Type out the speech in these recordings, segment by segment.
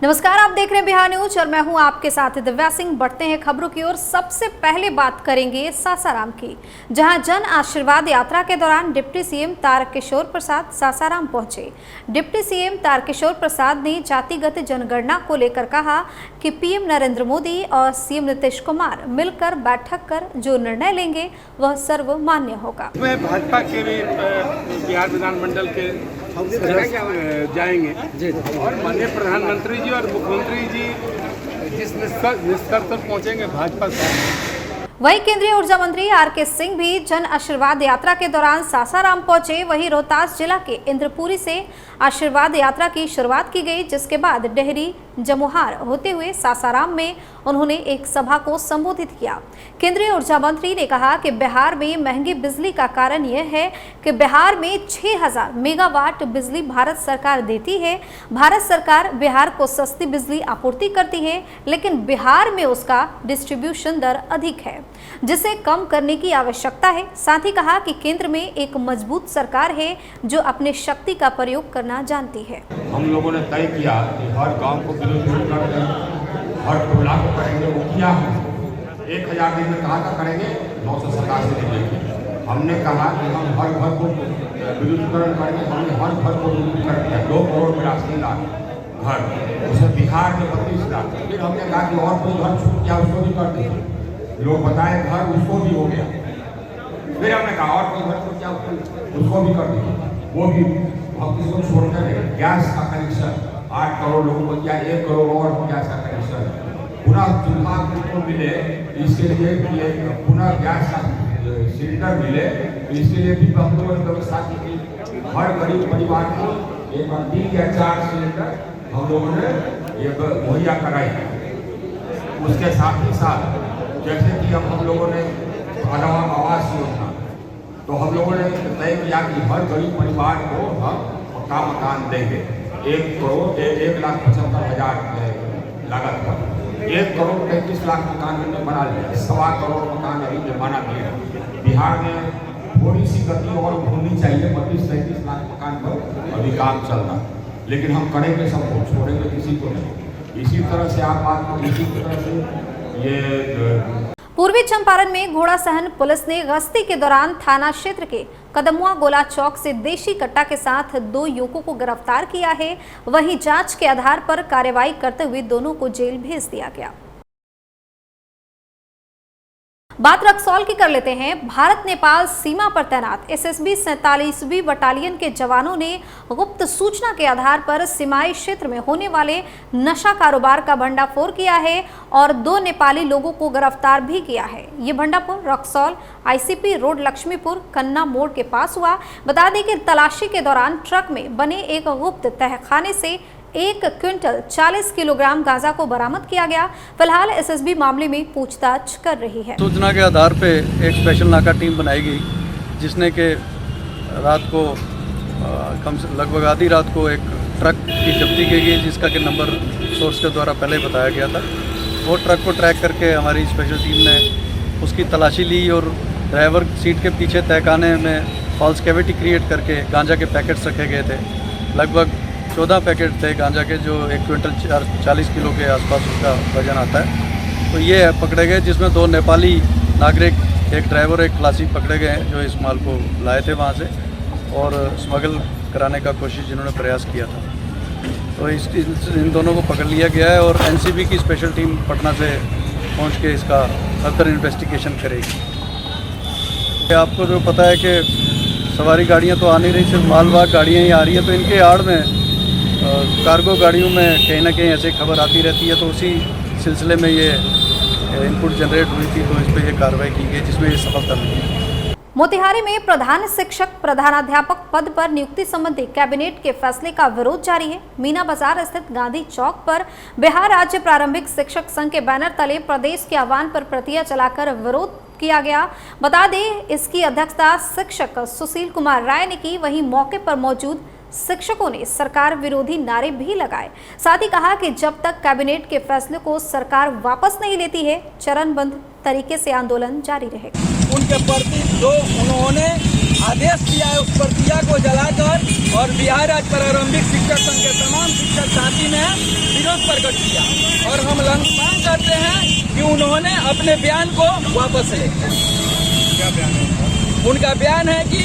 नमस्कार, आप देख रहे हैं बिहार न्यूज और मैं हूं आपके साथ दिव्या सिंह। बढ़ते हैं खबरों की ओर। सबसे पहले बात करेंगे सासाराम की, जहां जन आशीर्वाद यात्रा के दौरान डिप्टी सीएम तारकिशोर प्रसाद सासाराम पहुंचे। डिप्टी सीएम तारकिशोर प्रसाद ने जातिगत जनगणना को लेकर कहा कि पीएम नरेंद्र मोदी और सीएम नीतीश कुमार मिलकर बैठक कर जो निर्णय लेंगे वह सर्वमान्य होगा। भाजपा के भी बिहार विधानमंडल के जाएंगे और माननीय प्रधानमंत्री जी और मुख्यमंत्री जी जिस निष्कर्ष पर पहुंचेंगे भाजपा से। वहीं केंद्रीय ऊर्जा मंत्री आर.के. सिंह भी जन आशीर्वाद यात्रा के दौरान सासाराम पहुंचे। वहीं रोहतास जिला के इंद्रपुरी से आशीर्वाद यात्रा की शुरुआत की गई, जिसके बाद डेहरी जमुहार होते हुए सासाराम में उन्होंने एक सभा को संबोधित किया। केंद्रीय ऊर्जा मंत्री ने कहा कि बिहार में महंगी बिजली का कारण यह है कि बिहार में 6000 मेगावाट बिजली भारत सरकार देती है। भारत सरकार बिहार को सस्ती बिजली आपूर्ति करती है, लेकिन बिहार में उसका डिस्ट्रीब्यूशन दर अधिक है, जिसे कम करने की आवश्यकता है। साथ ही कहा कि केंद्र में एक मजबूत सरकार है जो अपने शक्ति का प्रयोग करना जानती है। हम लोगों ने तय किया कि हर गांव को बिजली कर देंगे, हर टोला को करेंगे। वो किया हम 1000 दिन में कहा था करेंगे, 987 दिन लेंगे। हमने कहा कि हम हर घर को विद्युतीकरण करेंगे। हमने हर घर को विद्युतीकरण किया, 2,82,00,000 घर, उसे बिहार में 32 लाख। फिर हमने कहा कि और कोई घर छूट गया उसको भी कर दीजिए। लोग बताए घर उसको भी हो गया। फिर हमने कहा और कोई घर छूट गया उसको भी कर दीजिए। वो भी हम किसको छोड़कर गैस का कनेक्शन 8 करोड़ लोगों को दिया, 1 करोड़ और गैस का कनेक्शन पुनः चूल्हा को मिले, इसके लिए पुनः गैस का सिलेंडर मिले, इसके लिए भी हम लोगों ने व्यवस्था की। हर गरीब परिवार को एक 3 या 4 सिलेंडर हम लोगों ने मुहैया कराई। उसके साथ ही साथ जैसे कि अब हम लोगों ने अलावा आवास योजना, तो हम लोगों ने तय किया कि हर गरीब परिवार को हम पक्का मकान देंगे। 1,75,00,000 लागत पर 1,33,00,000 मकान हमने बना लिया। 1.25 करोड़ मकान अभी निर्माण किए। बिहार में थोड़ी सी गति और होनी चाहिए, 32-33 लाख मकान पर अभी काम चल रहा, लेकिन हम करेंगे, सबको छोड़ेंगे किसी को नहीं। इसी तरह से आप बात को इसी तरह से ये पूर्वी चंपारण में घोड़ा सहन पुलिस ने गश्ती के दौरान थाना क्षेत्र के कदमुआ गोला चौक से देशी कट्टा के साथ 2 युवकों को गिरफ्तार किया है। वहीं जांच के आधार पर कार्रवाई करते हुए दोनों को जेल भेज दिया गया। बात रक्सौल की कर लेते हैं। भारत नेपाल सीमा पर तैनात एसएसबी 47वीं बटालियन के जवानों ने गुप्त सूचना के आधार पर सीमाई क्षेत्र में होने वाले नशा कारोबार का भंडाफोड़ किया है और 2 नेपाली लोगों को गिरफ्तार भी किया है। ये भंडाफोड़ रक्सौल आईसीपी रोड लक्ष्मीपुर कन्ना मोड़ के पास हुआ। बता दें कि तलाशी के दौरान ट्रक में बने एक गुप्त तहखाने से 1 क्विंटल 40 किलोग्राम गांजा को बरामद किया गया। फिलहाल एसएसबी मामले में पूछताछ कर रही है। सूचना के आधार पे एक स्पेशल नाका टीम बनाई गई, जिसने के रात को कम से लगभग आधी रात को एक ट्रक की जब्ती की गई, जिसका कि नंबर सोर्स के द्वारा पहले बताया गया था। वो ट्रक को ट्रैक करके हमारी स्पेशल टीम ने उसकी तलाशी ली और ड्राइवर सीट के पीछे तहखाने में फॉल्स कैविटी क्रिएट करके गांजा के पैकेट्स रखे गए थे। लगभग 14 पैकेट थे गांजा के, जो 1 क्विंटल 40 किलो के आसपास उसका वजन आता है। तो ये पकड़े गए, जिसमें 2 नेपाली नागरिक, एक ड्राइवर, एक खलासी पकड़े गए हैं, जो इस माल को लाए थे वहाँ से और स्मगल कराने का कोशिश जिन्होंने प्रयास किया था। तो इन दोनों को पकड़ लिया गया है और एनसीबी की स्पेशल टीम पटना से पहुँच के इसका फर्दर इन्वेस्टिगेशन करेगी। आपको जो पता है कि सवारी गाड़ियाँ तो आ नहीं रही, सिर्फ मालवाहक गाड़ियाँ ही आ रही हैं, तो इनके आड़ में कार्गो गाड़ियों में कहीं ना कहीं ऐसे खबर आती रहती है। तो उसी सिलसिले में ये इनपुट जनरेट हुई थी, तो इस पर ये कार्रवाई की गई, जिसमें ये सफलता मिली। मोतिहारी में प्रधान शिक्षक प्रधानाध्यापक पद पर नियुक्ति संबंधी कैबिनेट के फैसले का विरोध जारी है। मीना बाजार स्थित गांधी चौक पर बिहार राज्य प्रारंभिक शिक्षक संघ के बैनर तले प्रदेश के आह्वान पर प्रतियां चलाकर विरोध किया गया। बता दें, इसकी अध्यक्षता शिक्षक सुशील कुमार राय ने की। वहीं मौके पर मौजूद शिक्षकों ने सरकार विरोधी नारे भी लगाए। साथ ही कहा कि जब तक कैबिनेट के फैसले को सरकार वापस नहीं लेती है, चरणबद्ध तरीके से आंदोलन जारी रहेगा। उनके प्रति जो उन्होंने आदेश दिया है उस प्रति झंडा को जलाकर और बिहार राज्य प्रारंभिक शिक्षक संघ के तमाम शिक्षक साथी ने विरोध प्रकट किया और हम मांग करते हैं कि उन्होंने अपने बयान को वापस लें। क्या बयान है? उनका बयान है कि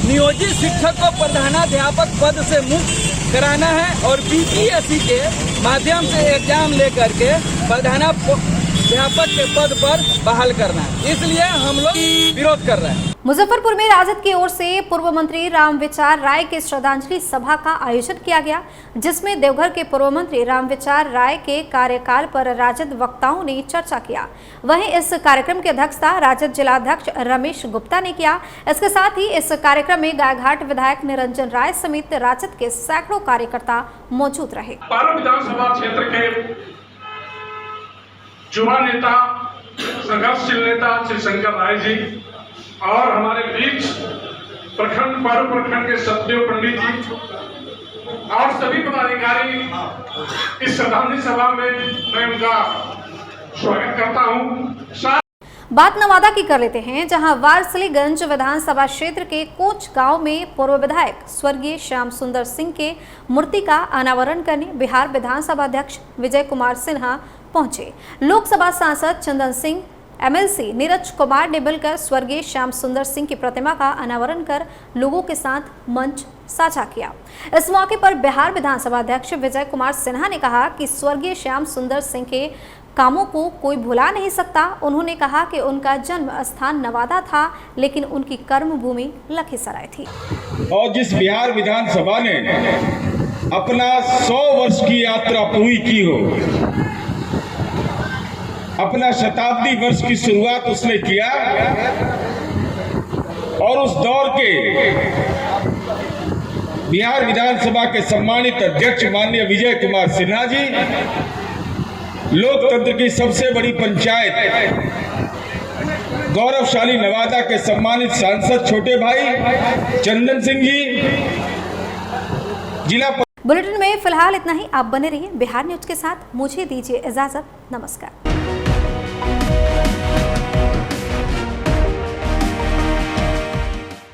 नियोजित शिक्षक को प्रधानाध्यापक पद से मुक्त कराना है और बीपीएससी के माध्यम से एग्जाम लेकर के प्रधानाध्यापक के पद पर बहाल करना है, इसलिए हम लोग विरोध कर रहे हैं। मुजफ्फरपुर में राजद की ओर से पूर्व मंत्री रामविचार राय के श्रद्धांजलि सभा का आयोजन किया गया, जिसमें देवघर के पूर्व मंत्री रामविचार राय के कार्यकाल पर राजद वक्ताओं ने चर्चा किया। वहीं इस कार्यक्रम की अध्यक्षता राजद जिलाध्यक्ष रमेश गुप्ता ने किया। इसके साथ ही इस कार्यक्रम में गायघाट विधायक निरंजन राय समेत राजद के सैकड़ों कार्यकर्ता मौजूद रहे। पारो विधानसभा क्षेत्र के युवा नेता, संघर्षशील नेता श्री शंकर राय जी और हमारे बीच प्रखंड पारो प्रखंड के सतदेव पंडित जी और सभी पदाधिकारी इस श्रद्धांजलि सभा में मैं उनका स्वागत करता हूं। बात नवादा की कर लेते हैं, जहां वारसलीगंज विधानसभा क्षेत्र के कोच गांव में पूर्व विधायक स्वर्गीय श्याम सुंदर सिंह के मूर्ति का अनावरण करने बिहार विधानसभा अध्यक्ष विजय कुमार सिन्हा पहुंचे। लोकसभा सांसद चंदन सिंह, एमएलसी नीरज कुमार ने मिलकर स्वर्गीय श्याम सुंदर सिंह की प्रतिमा का अनावरण कर लोगों के साथ मंच साझा किया। इस मौके पर बिहार विधानसभा अध्यक्ष विजय कुमार सिन्हा ने कहा कि स्वर्गीय श्याम सुंदर सिंह के कामों को कोई भुला नहीं सकता। उन्होंने कहा कि उनका जन्म स्थान नवादा था, लेकिन उनकी कर्मभूमि लखीसराय थी। और जिस बिहार विधानसभा ने अपना 100 वर्ष की यात्रा पूरी की हो, अपना शताब्दी वर्ष की शुरुआत उसने किया और उस दौर के बिहार विधानसभा के सम्मानित अध्यक्ष माननीय विजय कुमार सिन्हा जी, लोकतंत्र की सबसे बड़ी पंचायत गौरवशाली नवादा के सम्मानित सांसद छोटे भाई चंदन सिंह जी, जिला। बुलेटिन में फिलहाल इतना ही। आप बने रहिए बिहार न्यूज के साथ। मुझे दीजिए इजाजत। नमस्कार।